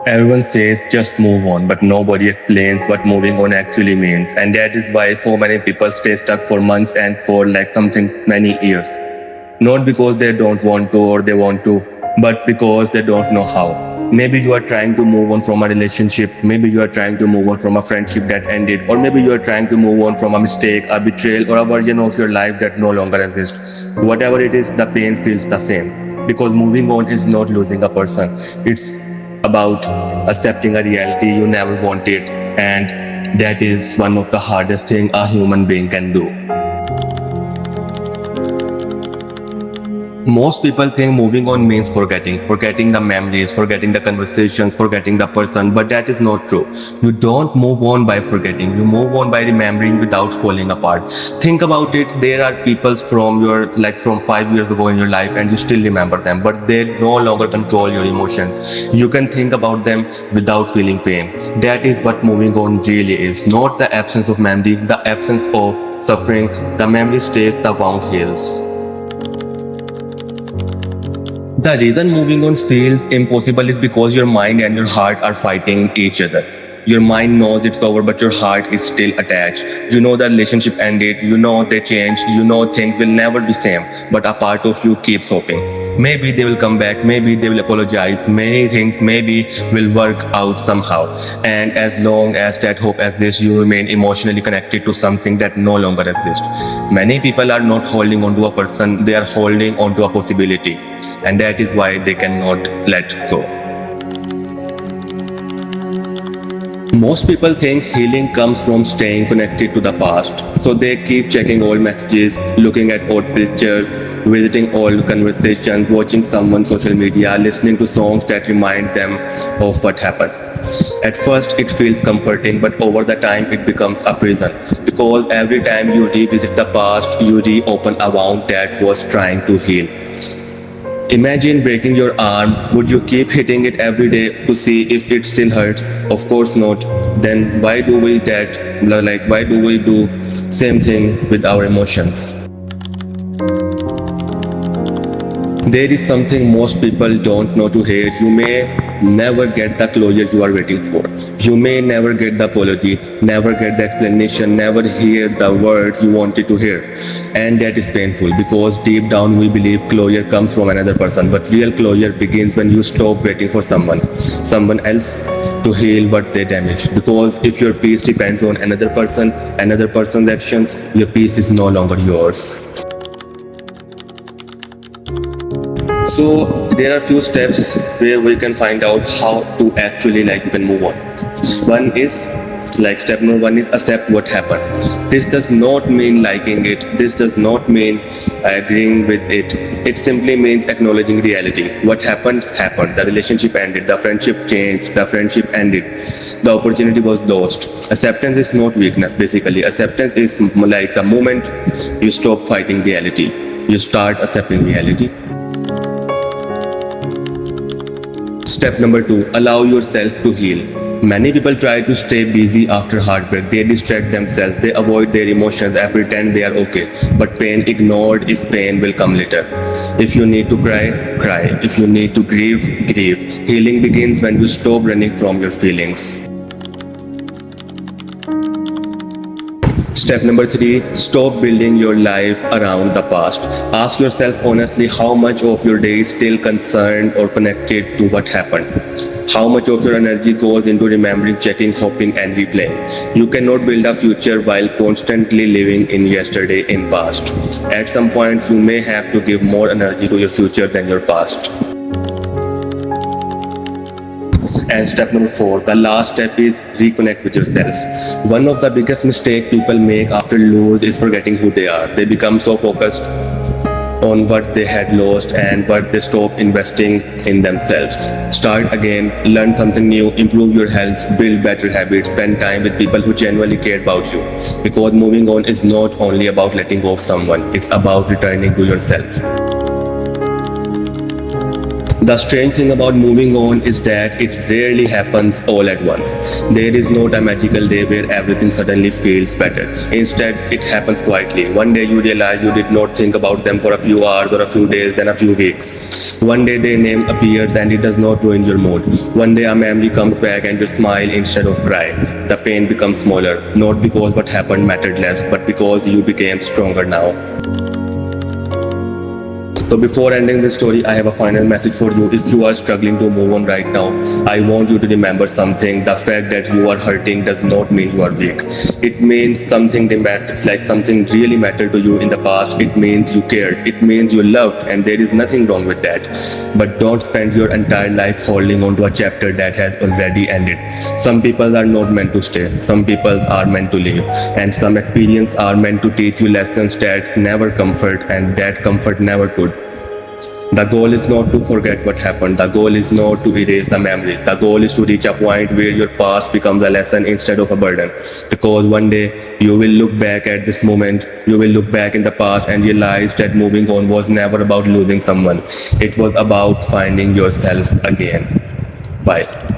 Everyone says just move on, but nobody explains what moving on actually means. And that is why so many people stay stuck for months and for like something many years. Not because they don't want to or they want to, but because they don't know how. Maybe you are trying to move on from a relationship, maybe you are trying to move on from a friendship that ended, or maybe you are trying to move on from a mistake, a betrayal, or a version of your life that no longer exists. Whatever it is, the pain feels the same. Because moving on is not losing a person, it's about accepting a reality you never wanted, and that is one of the hardest things a human being can do. Most people think moving on means forgetting the memories, forgetting the conversations, forgetting the person, but that is not true. You don't move on by forgetting, you move on by remembering without falling apart. Think about it, there are people from 5 years ago in your life and you still remember them, but they no longer control your emotions. You can think about them without feeling pain. That is what moving on really is, not the absence of memory, the absence of suffering. The memory stays, the wound heals. The reason moving on feels impossible is because your mind and your heart are fighting each other. Your mind knows it's over, but your heart is still attached. You know the relationship ended, you know they changed, you know things will never be same, but a part of you keeps hoping. Maybe they will come back, maybe they will apologize, many things maybe will work out somehow. And as long as that hope exists, you remain emotionally connected to something that no longer exists. Many people are not holding on to a person, they are holding on to a possibility. And that is why they cannot let go. Most people think healing comes from staying connected to the past. So they keep checking old messages, looking at old pictures, visiting old conversations, watching someone's social media, listening to songs that remind them of what happened. At first it feels comforting, but over the time it becomes a prison. Because every time you revisit the past, you reopen a wound that was trying to heal. Imagine breaking your arm. Would you keep hitting it every day to see if it still hurts? Of course not. Then why do we do same thing with our emotions? There is something most people don't know to hate. You may never get the closure you are waiting for. You may never get the apology, never get the explanation, never hear the words you wanted to hear. And that is painful because deep down we believe closure comes from another person. But real closure begins when you stop waiting for someone else to heal what they damaged. Because if your peace depends on another person's actions, your peace is no longer yours. So there are few steps where we can find out how to actually you can move on. Step number one is accept what happened. This does not mean liking it. This does not mean agreeing with it. It simply means acknowledging reality. What happened, happened. The relationship ended. The friendship changed. The friendship ended. The opportunity was lost. Acceptance is not weakness, basically. Acceptance is like the moment you stop fighting reality. You start accepting reality. Step number two, allow yourself to heal. Many people try to stay busy after heartbreak. They distract themselves, they avoid their emotions and pretend they are okay. But pain ignored is pain will come later. If you need to cry, cry. If you need to grieve, grieve. Healing begins when you stop running from your feelings. Step number three, stop building your life around the past. Ask yourself honestly how much of your day is still concerned or connected to what happened. How much of your energy goes into remembering, checking, hoping and replaying. You cannot build a future while constantly living in yesterday, in past. At some points you may have to give more energy to your future than your past. And step number four, the last step is reconnect with yourself. One of the biggest mistakes people make after lose is forgetting who they are. They become so focused on what they had lost and but they stop investing in themselves. Start again, learn something new, improve your health, build better habits, spend time with people who genuinely care about you. Because moving on is not only about letting go of someone, it's about returning to yourself. The strange thing about moving on is that it rarely happens all at once. There is not a magical day where everything suddenly feels better. Instead, it happens quietly. One day you realize you did not think about them for a few hours or a few days, then a few weeks. One day their name appears and it does not ruin your mood. One day a memory comes back and you smile instead of cry. The pain becomes smaller, not because what happened mattered less, but because you became stronger now. So before ending this story, I have a final message for you. If you are struggling to move on right now, I want you to remember something. The fact that you are hurting does not mean you are weak. It means something like something really mattered to you in the past. It means you cared. It means you loved, and there is nothing wrong with that. But don't spend your entire life holding on to a chapter that has already ended. Some people are not meant to stay. Some people are meant to leave, and some experiences are meant to teach you lessons that never comfort, and that comfort never could. The goal is not to forget what happened. The goal is not to erase the memories. The goal is to reach a point where your past becomes a lesson instead of a burden. Because one day you will look back at this moment, you will look back in the past and realize that moving on was never about losing someone. It was about finding yourself again. Bye.